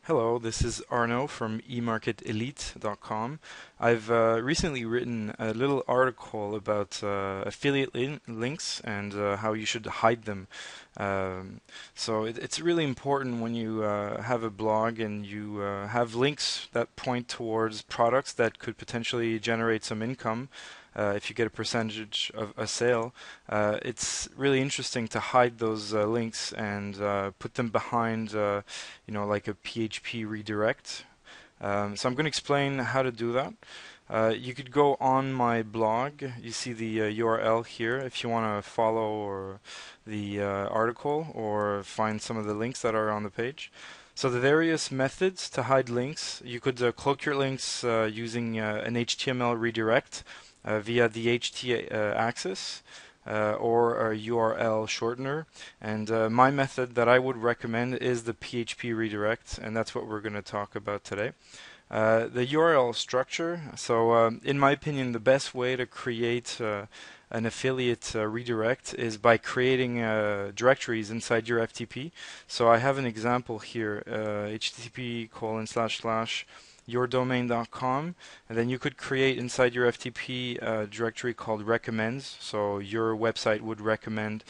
Hello, this is Arno from eMarketElite.com. I've recently written a little article about affiliate links and how you should hide them. It's really important when you have a blog and you have links that point towards products that could potentially generate some income. If you get a percentage of a sale, it's really interesting to hide those links and put them behind, like a PHP redirect. So I'm going to explain how to do that. You could go on my blog. You see the URL here if you want to follow the article or find some of the links that are on the page. So the various methods to hide links, you could cloak your links using an HTML redirect via the HT axis or a URL shortener. And my method that I would recommend is the PHP redirect, and that's what we're going to talk about today. The URL structure. So in my opinion, the best way to create an affiliate redirect is by creating directories inside your FTP. So I have an example here, http://yourdomain.com, and then you could create inside your FTP a directory called recommends. So your website would recommend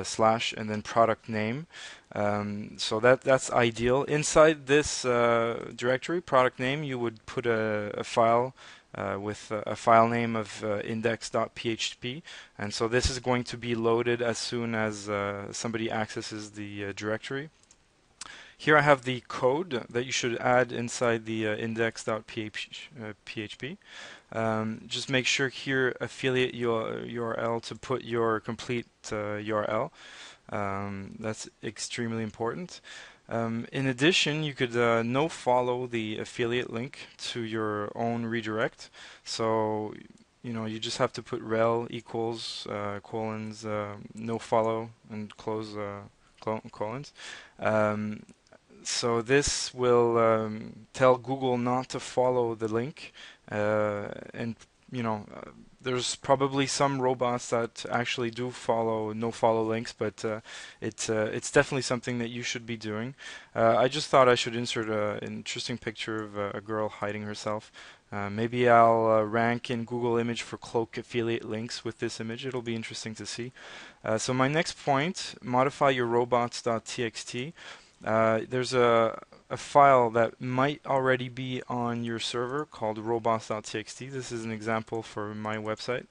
slash and then product name. So that's ideal. Inside this directory, product name, you would put a file with a file name of index.php, and so this is going to be loaded as soon as somebody accesses the directory. Here I have the code that you should add inside the index.php. Just make sure here affiliate URL to put your complete URL. That's extremely important. In addition, you could no-follow the affiliate link to your own redirect. So, you just have to put rel equals colons no-follow and close colons. So this will tell Google not to follow the link, and there's probably some robots that actually do follow no-follow links, but it's definitely something that you should be doing. I just thought I should insert an interesting picture of a girl hiding herself. Maybe I'll rank in Google image for Cloak affiliate links with this image. It'll be interesting to see. So my next point, modify your robots.txt. There's a file that might already be on your server called robots.txt. This is an example for my website.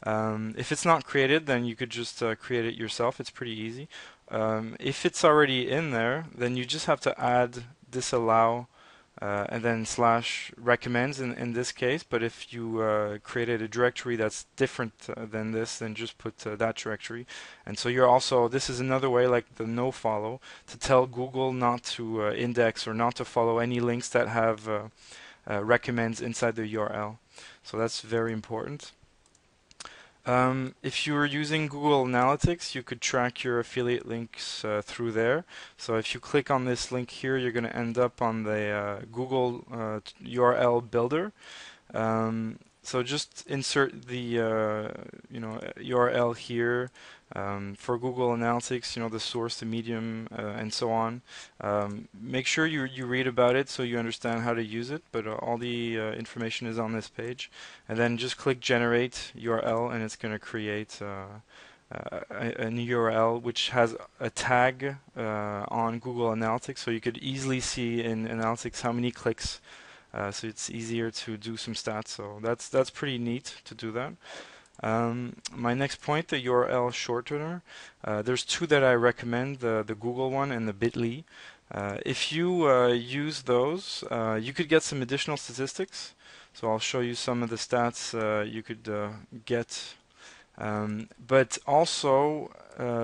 If it's not created, then you could just create it yourself. It's pretty easy. If it's already in there, then you just have to add disallow and then slash recommends in this case. But if you created a directory that's different than this, then just put that directory. And so this is another way, like the no follow, to tell Google not to index or not to follow any links that have recommends inside the URL. So that's very important. If you're using Google Analytics, you could track your affiliate links through there. So if you click on this link here, you're going to end up on the Google URL builder. So just insert the URL here for Google Analytics, the source, the medium, and so on. Make sure you read about it so you understand how to use it, but all the information is on this page. And then just click Generate URL, and it's going to create an URL which has a tag on Google Analytics, so you could easily see in Analytics how many clicks. So it's easier to do some stats. So that's pretty neat to do that. My next point, the URL shortener. There's two that I recommend, the Google one and the bit.ly. If you use those, you could get some additional statistics. So I'll show you some of the stats you could get. But also,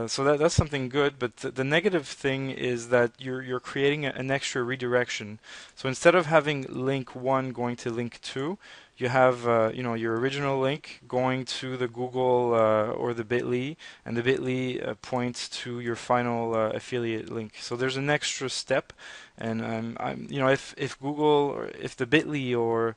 so that's something good, but the negative thing is that you're creating an extra redirection. So instead of having link 1 going to link 2, you have your original link going to the Google or the bit.ly, and the bit.ly points to your final affiliate link. So there's an extra step, and if Google or if the bit.ly or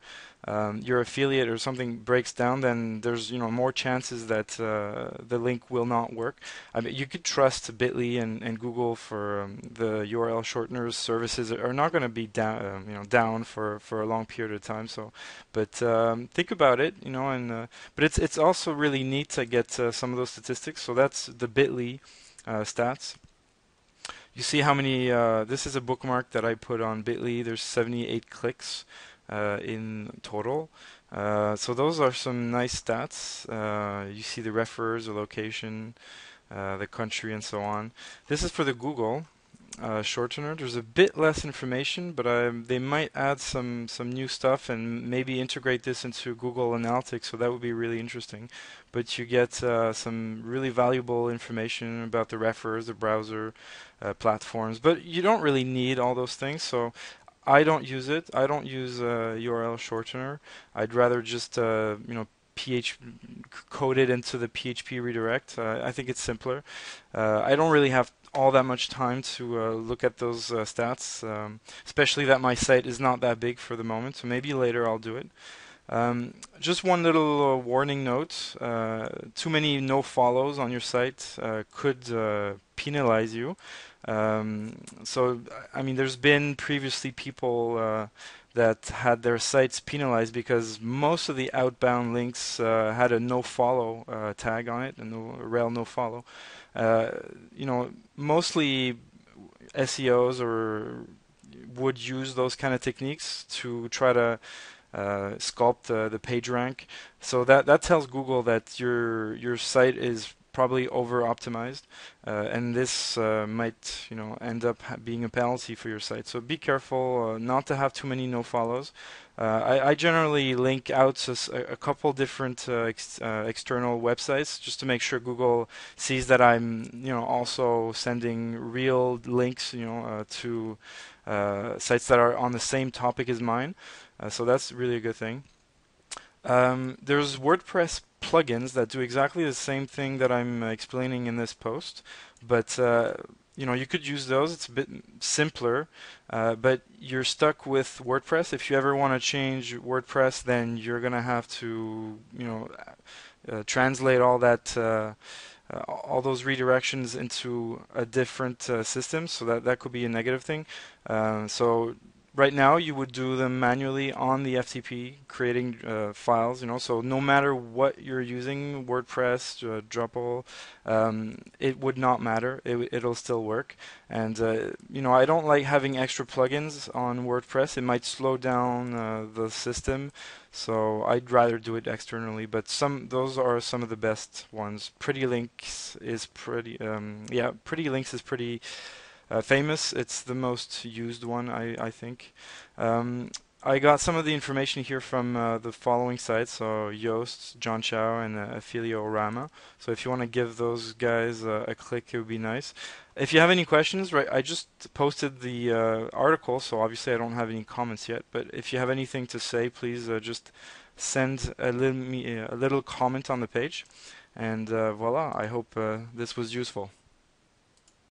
your affiliate or something breaks down, then there's more chances that the link will not work. I mean, you could trust Bitly and Google for the URL shorteners services are not going to be down, down for a long period of time. So, but think about it, and but it's also really neat to get some of those statistics. So that's the Bitly stats. You see how many. This is a bookmark that I put on Bitly. There's 78 clicks in total. So those are some nice stats. You see the refers, the location, the country, and so on. This is for the Google shortener. There's a bit less information, but they might add some new stuff and maybe integrate this into Google Analytics, so that would be really interesting. But you get some really valuable information about the refers, the browser platforms, but you don't really need all those things. So I don't use it. I don't use URL shortener. I'd rather just code it into the PHP redirect. I think it's simpler. I don't really have all that much time to look at those stats, especially that my site is not that big for the moment. So maybe later I'll do it. Just one little warning note: too many no follows on your site could penalize you. So, I mean, there's been previously people that had their sites penalized because most of the outbound links had a no follow tag on it, a rel no follow. Mostly SEOs or would use those kind of techniques to try to sculpt the page rank. So that tells Google that your site is probably over optimized, and this might end up being a penalty for your site. So be careful not to have too many no follows. I generally link out to a couple different external websites just to make sure Google sees that I'm also sending real links to sites that are on the same topic as mine. So that's really a good thing. There's WordPress plugins that do exactly the same thing that I'm explaining in this post, but you could use those. It's a bit simpler, but you're stuck with WordPress. If you ever want to change WordPress, then you're gonna have to translate all those redirections into a different system. So that could be a negative thing. So right now, you would do them manually on the FTP, creating files. So no matter what you're using, WordPress, Drupal, it would not matter. It'll still work. And I don't like having extra plugins on WordPress. It might slow down the system. So I'd rather do it externally. But those are some of the best ones. Pretty Links is pretty. Pretty Links is pretty famous. It's the most used one, I think. I got some of the information here from the following sites, so Yoast, John Chow, and Affiliorama. So if you want to give those guys a click, it would be nice. If you have any questions, right, I just posted the article, so obviously I don't have any comments yet, but if you have anything to say, please just send a little comment on the page. And voila, I hope this was useful.